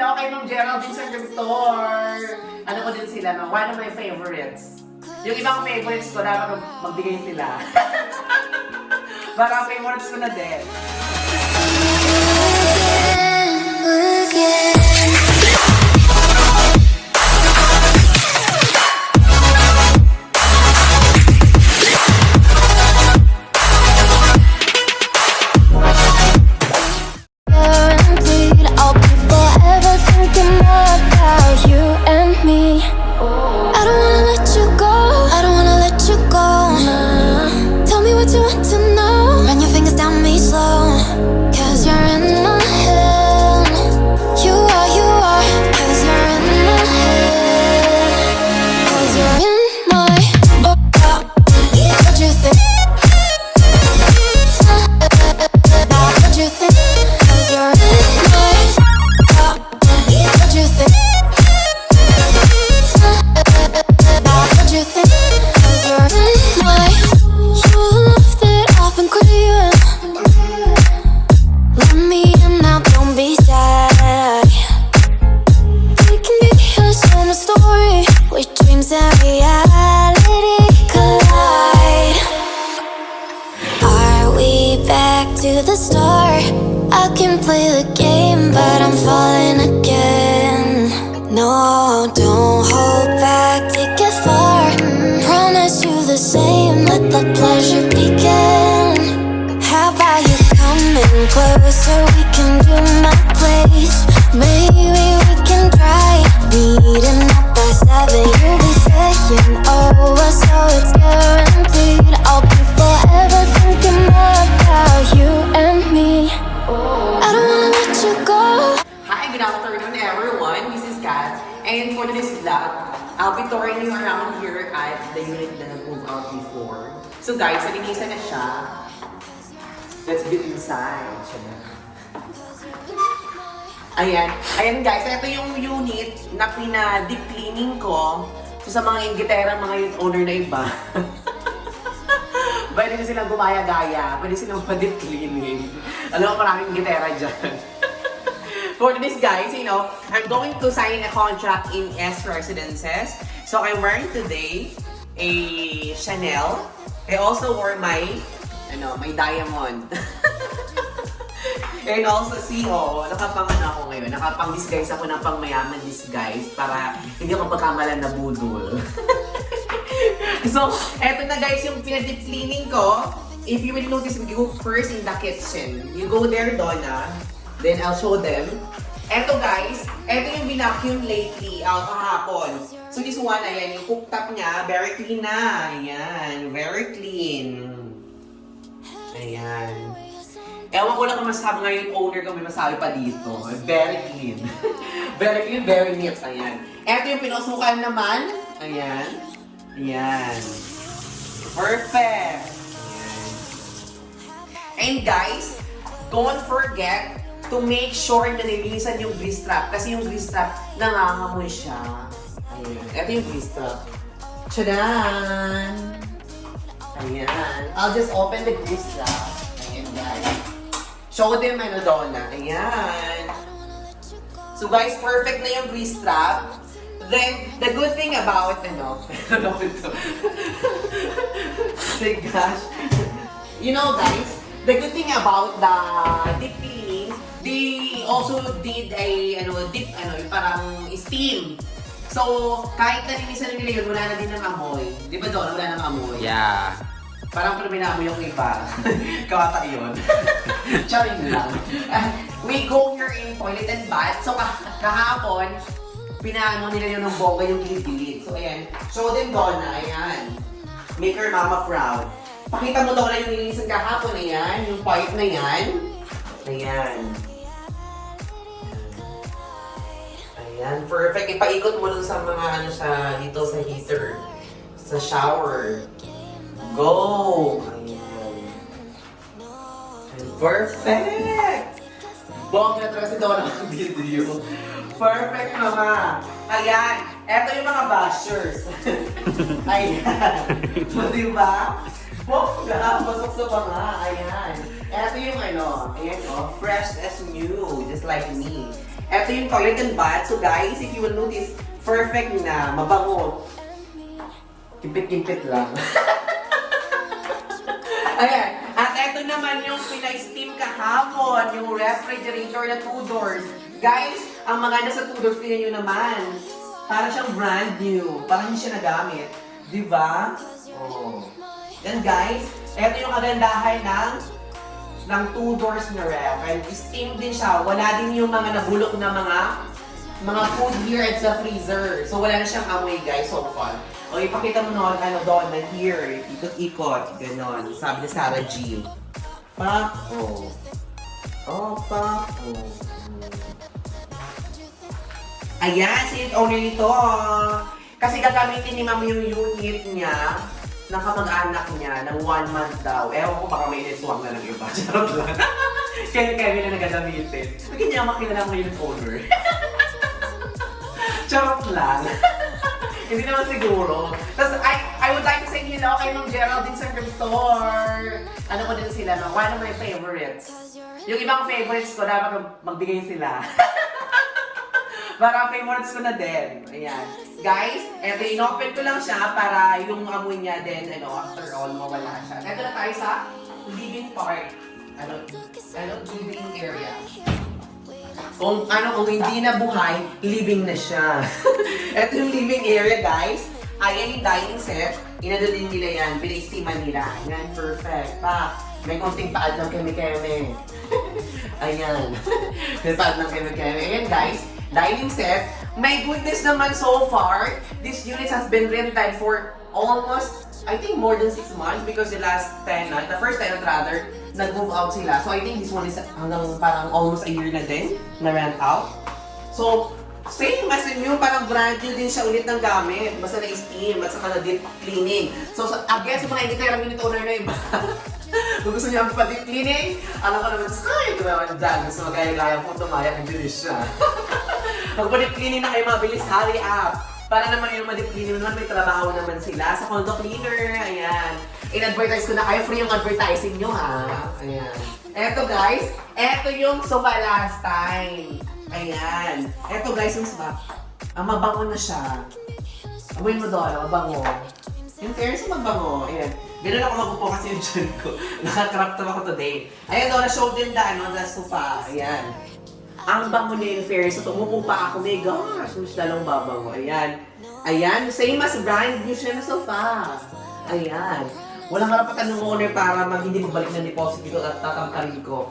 sila, kay Ma'am Geraldine sa Victor. Ano ko din sila, no? One of my favorites. Yung ibang favorites ko, dapat magbigay sila. Baka favorites ko na din. To the start, I can play the game, but I'm falling again. No, don't hold back, take it far. Promise you the same, let the pleasure begin. How about you coming closer, we can do my place. Maybe we can try meeting up by 7. You'll be saying over, so it's guaranteed I'll be forever thinking about you and me. I don't wanna let you go. Hi, good afternoon everyone. This is Kat. And for today's vlog, I'll be touring you around here at the unit na nag-move out before. So guys, nalinisan na siya. Let's get inside. Ayan. Ayan guys, ito yung unit na pina-deep cleaning ko. So sa mga gitera, mga unit owner na iba. Pwede na silang gumaya-gaya. Pwede silang pa-deep cleaning. Alam mo, maraming gitera dyan. For this guys, you know, I'm going to sign a contract in S Residences. So I'm wearing today a Chanel. I also wore my diamond. And also, nakapang-ano ako ngayon, nakapang-disguise ako ng pang-mayaman disguise para hindi ako pagkamalan na budol. So, eto na guys yung pinadip cleaning ko. If you will notice, we go first in the kitchen. You go there, Donna. Then I'll show them. Eto guys, eto yung binacuum lately, kahapon. So this one, ayan, yung cooktop niya, very clean na. Ayan, very clean. Ayan. Ewan ko lang kung masabi ngayon yung owner ko, may masabi pa dito. Very clean. Very clean, very neat. Ayan. Eto yung pinusukan naman. Ayan. Ayan. Perfect. Ayan. And guys, don't forget to make sure na nilinisan yung grease trap. Kasi yung grease trap, nangangamoy siya. Ayan. Eto yung grease trap. Tchadan! Ayan. I'll just open the grease trap. Ayan guys. Show them Donna. Ayan. So guys, perfect na yung grease trap. Then, the good thing about, say gosh. You know guys, the good thing about the deep cleaning, they also did a, parang steam. So, kahit nalinisan nila yun, wala na din ng amoy. Di ba Donna, wala ng amoy? Yeah. Parang pinaminamoy yung iba. Kawata yun. Charing lang. We go here in toilet and bath. So kahapon, pinaano nila yun ng bongga yung gilid-gilid. So ayan, show them Donna. Ayan. Make her mama proud. Pakita mo Donna yung nilinisan kahapon. Ayan, yung pipe na yan. Ayan. Ayan, perfect. Ipaikot mo dun sa mga dito sa heater. Sa shower. Go! Ayan. Perfect! Bongga na talaga si Donna ang video. Perfect mama! Ayan! Eto yung mga bashers. Ayan. So, diba? Bongga! Pasok sa mga. Ayan. Ito yung ano, ayan o, fresh as new, just like me. Ito yung toilet and bath. So guys, if you will notice, perfect na, mabango. Kimpit-kimpit lang. Ayan. At ito naman yung pinay-steam kahapon, yung refrigerator na 2 doors. Guys, ang maganda sa 2 doors, tingnan nyo naman. Para siyang brand new. Parang hindi siya nagamit. Diba? Oh. Yan guys, ito yung kagandahan ng 2 doors na ref. And steam din siya. Wala din yung mga nabulok na mga food here at sa freezer. So wala na siyang amoy guys, so fun. O ipakita mo noon, doon na here. Ikot-ikot. Ganon. Sabi ni Sarah G. Pako. Oh, pako. Ayan, si owner nito. Kasi gagamitin ni ma'am yung unit niya ng kamag-anak niya ng 1 month daw. Ewan ko baka may iniswang na ng iba. Charot lang. Kaya Kevin na nagagamitin. Hindi niya makilala mo yung owner. Charot lang. Hindi naman siguro. Tapos, I would like to say hello kay Ma'am Geraldine sa Crib Store. Ano ko din sila, no? One of my favorites. Yung ibang favorites ko, dapat magbigay sila. Para favorites ko na din. Ayan. Guys, eto, in-open ko lang siya para yung amoy niya din, after all, mawala siya. Eto na tayo sa living part. Living area. Kung hindi na buhay, living na siya. Ito yung living area, guys. Ayan yung dining set. Inado din nila yan. Pinaistiman nila. Ayan, perfect. May konting paad ng keme-keme. Ayan. May paad ng keme-keme. Ayan, guys. Dining set. My goodness naman so far, this unit has been rented for almost, I think, more than 6 months because the first tenant rather, nag-move out sila. So I think this one is hanggang parang almost a year na din na rent out. So, same as in yung parang brand new din siya ulit ng gamit. Basta na-steam at saka na-deep cleaning. So, I guess yung mga hindi tayo unit owner na iba. Kung gusto niya pa deep cleaning, alam ko naman, ito naman dyan. Gusto magaya-gaya po tumaya, nandiyo siya. Pag deep cleaning na kayo mabilis, hurry up. Para naman yung ma-deep cleaning naman, may trabaho naman sila sa condo cleaner. Ayan. In-advertise ko na kayo, free yung advertising nyo ha. Ayan. Eto guys, eto yung sofa last time. Ayan. Eto guys, yung sofa. Mabango na siya. Amoy mo doon, mabango. Yung fairness, mabango. Ayan. Ganun ako magupo kasi yung dyan ko. Nakakrap top ako today. Ayan doon, na-show din the sofa. Ayan. Ang bango niya yung fairness. So, tumupo pa ako. My gosh, mas lalong babango. Ayan. Ayan. Same as brand new siya na sofa. Ayan. Walang karapatan ng owner para hindi magbalik ng deposit dito at tatangkalin ko.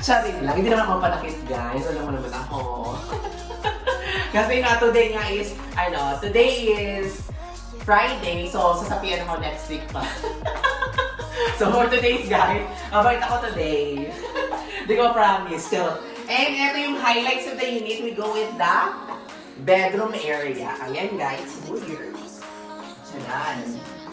Sabi lang, hindi naman ako panakit guys. Alam mo naman ako. Kasi today is Friday, so sasabihan ako next week pa. So for today's guys, mabait ako today. Hindi ko promise. So, and ito yung highlights of the unit. We go with the bedroom area. Ayan guys, weird. Ayan.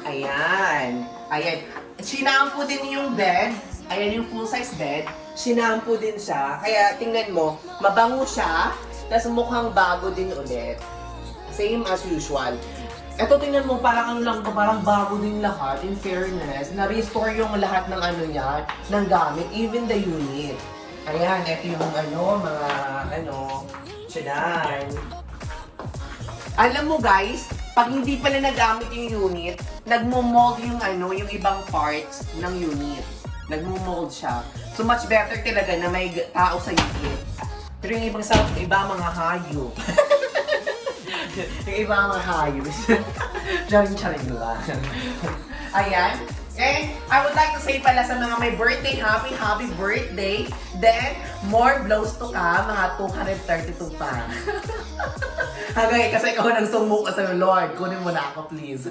Ayan. Ayan. Sinampo din yung bed. Ayan yung full-size bed. Sinampo din siya. Kaya tingnan mo, mabango siya. Tapos mukhang bago din ulit. Same as usual. Ito tingnan mo, parang parang bago din lahat. In fairness, na-restore yung lahat ng niya, ng gamit. Even the unit. Ayan, ito yung siyan. Alam mo guys, pag hindi pala nagamit yung unit, nagmo-mold yung yung ibang parts ng unit. Nagmo-mold siya. So much better talaga na may tao sa unit. Pero yung iba mga hayop. Yung iba mga hayop. Charing lang. Ayan. And I would like to say pala sa mga may birthday, happy birthday. Then, more blows to ka, mga 232 pa. Hanggang kasi ikaw nang sumuk sa Lord, kunin mo na ako please.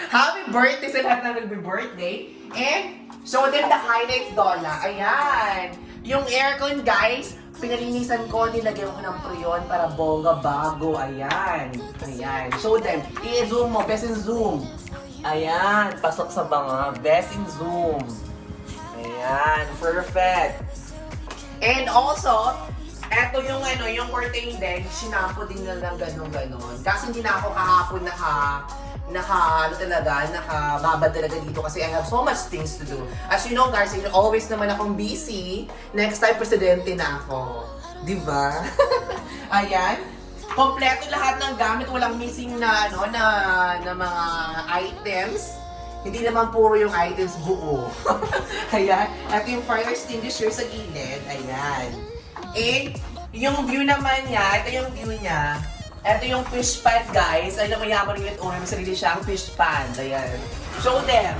Happy birthday sa lahat na nagbe-birthday. And, show them the highlights doon na. Ayan. Yung aircon guys, pinalinisan ko, nilagyan ko ng preyon para bongga bago. Ayan. Ayan. Show them. I-zoom mo, best in zoom. Ayan, pasok sa banga. Best in zoom. Ayan, perfect. And also, eto yung yung curtain din, sinampo din na lang ganon. Kasi hindi na ako kahapon ano talaga, nakababad talaga dito kasi I have so much things to do. As you know guys, always naman akong busy. Next time, presidente na ako. Diba? Ayan. Kompleto lahat ng gamit, walang missing na mga items. Hindi naman puro yung items buo. Ayan. At yung fire extinguisher sa gilid. Ayan. And yung view naman niya, ito yung view niya. Ito yung fish pan, guys. Ay, mayaman ulit owner. May sarili siyang fish pan. Ayan. Show them.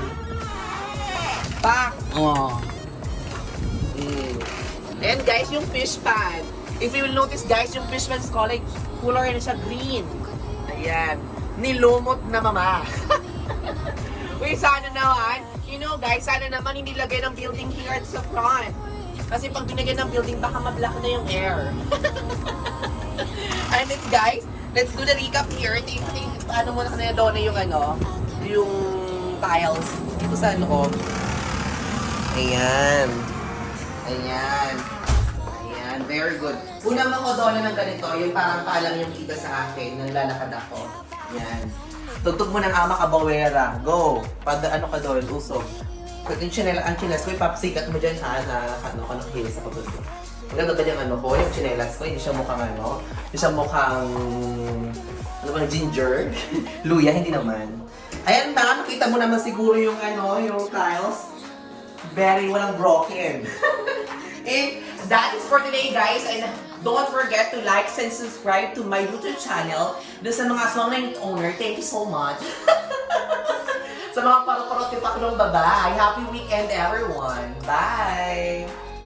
Pak! Oh. And guys, yung fish pan. If you will notice, guys, yung fish pan is color na siya green. Ayan. Nilumot na mama. Uy, sana naman. You know, guys, sana naman hindi lagay ng building here at sa front. Kasi pag binagay ng building, baka mablock na yung air. And then guys, let's do the recap here. Paano mo na kanina doon yung tiles dito sa loob. Ayan. Ayan. Ayan, very good. Una mo doon ng ganito, yung parang palang yung kita sa akin, nang lalakad ako. Ayan. Tugtog mo ng ama kabawera. Go! Ano ka doon, usog. Pag ang chinelas ko, ipapasikat mo dyan hilis ako doon. Maganda ba yung chinelas ko, hindi siya mukhang hindi siya mukhang, ginger. Luya, hindi naman. Ayan na, makita mo naman siguro yung yung tiles. Very walang broken. And that is for today, guys. And don't forget to like and subscribe to my YouTube channel. Doon sa mga aswang owner, thank you so much. Sa mga parot-parot yung pakulong babae, happy weekend everyone. Bye!